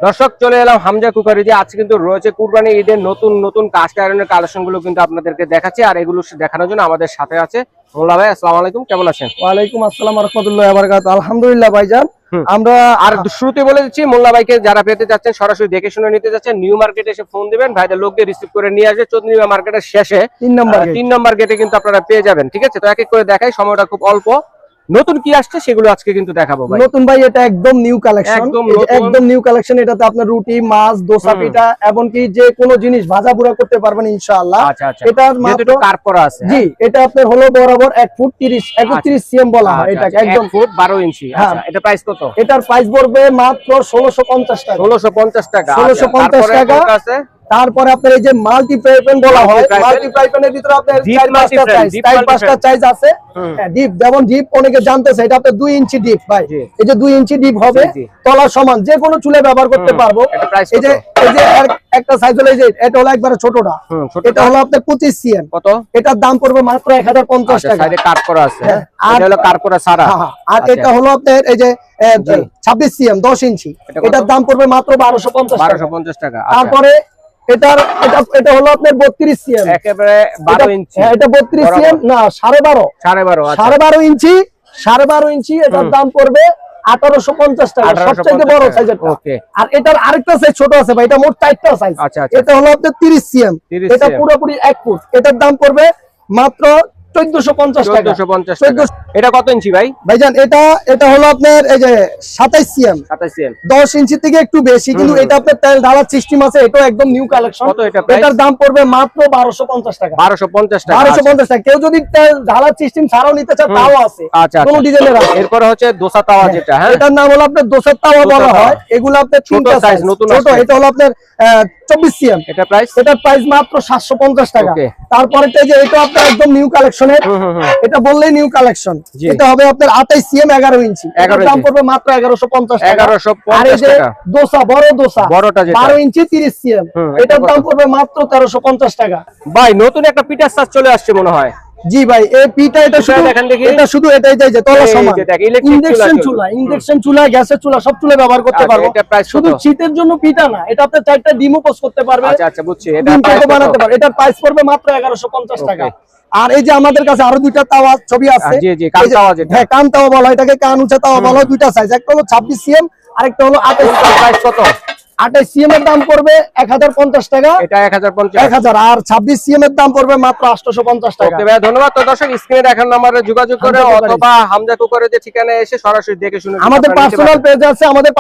দর্শক চলে এলাম হামজা কুকারি দিয়ে। আজকে কিন্তু রয়েছে কুরবানি ঈদের নতুন নতুন কাস্ট আয়রনের কালেকশন গুলো কিন্তু আপনাদেরকে দেখাচ্ছি, আর এগুলো দেখানোর জন্য আমাদের সাথে আছে মোল্লা ভাই। আসসালামু আলাইকুম, কেমন আছেন? ওয়ালাইকুম আসসালাম ওয়া রাহমাতুল্লাহি ওয়া বারাকাতুহু। আলহামদুলিল্লাহ ভাইজান। আমরা আর শুরুতে বলে দিচ্ছি, মোল্লা ভাইকে যারা পেতে যাচ্ছেন, সরাসরি দেখে শুনে নিতে যাচ্ছেন, নিউ মার্কেটে এসে ফোন দিবেন, ভাইদের লোক দিয়ে রিসিভ করে নিয়ে আসবে। চৌধুরী মার্কেটের শেষে 3 নম্বর গেটে কিন্তু আপনারা পেয়ে যাবেন। ঠিক আছে, তো এক এক করে দেখাই, সময়টা খুব অল্প। নতুন কি আসছে সেগুলো আজকে কিন্তু দেখাবো ভাই। নতুন ভাই, এটা একদম নিউ কালেকশন, একদম নিউ কালেকশন। এটাতে আপনার রুটি, মাছ, দোসা, পিঠা এবং কি যে কোনো জিনিস ভাজা পুরা করতে পারবেন ইনশাআল্লাহ। আচ্ছা আচ্ছা, এটা মাত্র কার করা আছে। জি, এটা আপনার হলো বরাবর 1 ফুট 31 সিএম বলা হয় এটাকে, একদম 1 ফুট 12 ইঞ্চি। আচ্ছা, এটা প্রাইস কত? এটার প্রাইস পড়বে মাত্র 1650 টাকা। 1650 টাকা। 1650 টাকা। তারপরে আপনার এই যে মাল্টি ফ্রাই প্যান বলা হয়, মাল্টি ফ্রাই প্যানের ভিতরে আপনার 4-5টা সাইজ আছে। ডিপ, যেমন ডিপ অনেকে জানতেছে, এটা আপনার 2 ইঞ্চি ডিপ ভাই। এই যে 2 ইঞ্চি ডিপ হবে, তলা সমান যে কোনো চুলে ব্যবহার করতে পারবো। এই যে একটা সাইজ হলো, এই যে এটা হলো একবারে ছোটটা, এটা হলো আপনার 25 সিএম। কত? এটার দাম পড়বে মাত্র 1050 টাকা। সাইডে কাট করা আছে, এটা হলো কাট করা সারা। আর এটা হলো আপনার এই যে 26 সিএম 10 ইঞ্চি, এটার দাম পড়বে মাত্র 1250 টাকা। তারপরে এটা হলো আপনার 32 সিএম, একেবারে 12 ইঞ্চি। এটা 32 সিএম না, 12.5 12.5 ইঞ্চি, 12.5 ইঞ্চি। এটার দাম পড়বে 1850 টাকা, সবচেয়ে বড় সাইজের। ওকে, আর এটার আরেকটা সাইজ ছোট আছে ভাই, এটা মোট 4টা সাইজ। এটা হলো আপনার 30 সিএম, এটা পুরোপুরি 1 ফুট। এটার দাম পড়বে মাত্র 1450 টাকা। এটা কত ইঞ্চি ভাই? ভাইজান এটা হলো আপনার এই যে 27 সিএম। 10 ইঞ্চি থেকে একটু বেশি, কিন্তু এটা আপনার তেল ঢালার সিস্টেম আছে, এটা একদম নিউ কালেকশন। এটার দাম পড়বে মাত্র 1250 টাকা। 1250 টাকা। কেউ যদি তেল ঢালার সিস্টেম ছাড়াও নিতে চায় তাও আছে, কোন ডিজাইনের আছে। এরপর হচ্ছে দোসা তাওয়া, যেটা এটার নাম হলো আপনার দোসা তাওয়া বলা হয়। এগুলো আপনার তিনটা সাইজ, নতুন ছোট। এটা হলো আপনার 24 সিএম। এটার প্রাইস মাত্র 750 টাকা। তারপরে যে এটা আপনার একদম নিউ কালেকশনের, এটা বললেই নিউ কালেকশন। এটা হবে আপনার 28 সিএম 11 ইঞ্চি, এটার দাম পড়বে মাত্র 1150 টাকা। আর এই যে দোসা, বড় দোসা, বড়টা যেটা 12 ইঞ্চি 30 সিএম, এটার দাম পড়বে মাত্র 1350 টাকা। ভাই নতুন একটা পিঠার সাজ চলে আসছে মনে হয়। জি ভাই, এই পিঠা এটা শুধু এটাই যে তলা সমান। ইন্ডাকশন চুলা, গ্যাসের চুলা, সব চুলা ব্যবহার করতে পারবো। শুধু শীতের জন্য পিঠা না, এটা আপনি 4টা ডিমও পোস্ট করতে পারবে। আচ্ছা বুঝছি, বানাতে পারবে। এটার প্রাইস পড়বে মাত্র 1150 টাকা। আর এই যে আমাদের কাছে আরো 2টা তাওয়া ছবি আছে। হ্যাঁ, কান তাওয়া বলা হয় এটাকে, কান উঁচা তাওয়া বলা হয়। 2টা সাইজ, একটা হলো 26 সিএম, আরেকটা হলো 28। প্রাইস কত? 28 সিএম এর দাম পড়বে 1050 টাকা। এটা 1050। আর 26 সিএম এর দাম পড়বে মাত্র 850 টাকা। ওকে ভাই, ধন্যবাদ। তো দর্শক, স্ক্রিনে দেখার নম্বরে যোগাযোগ করে অথবা হামজা কুকারের যে ঠিকানায় এসে সরাসরি দেখে শুনে আমাদের পার্সোনাল পেজ আছে, আমাদের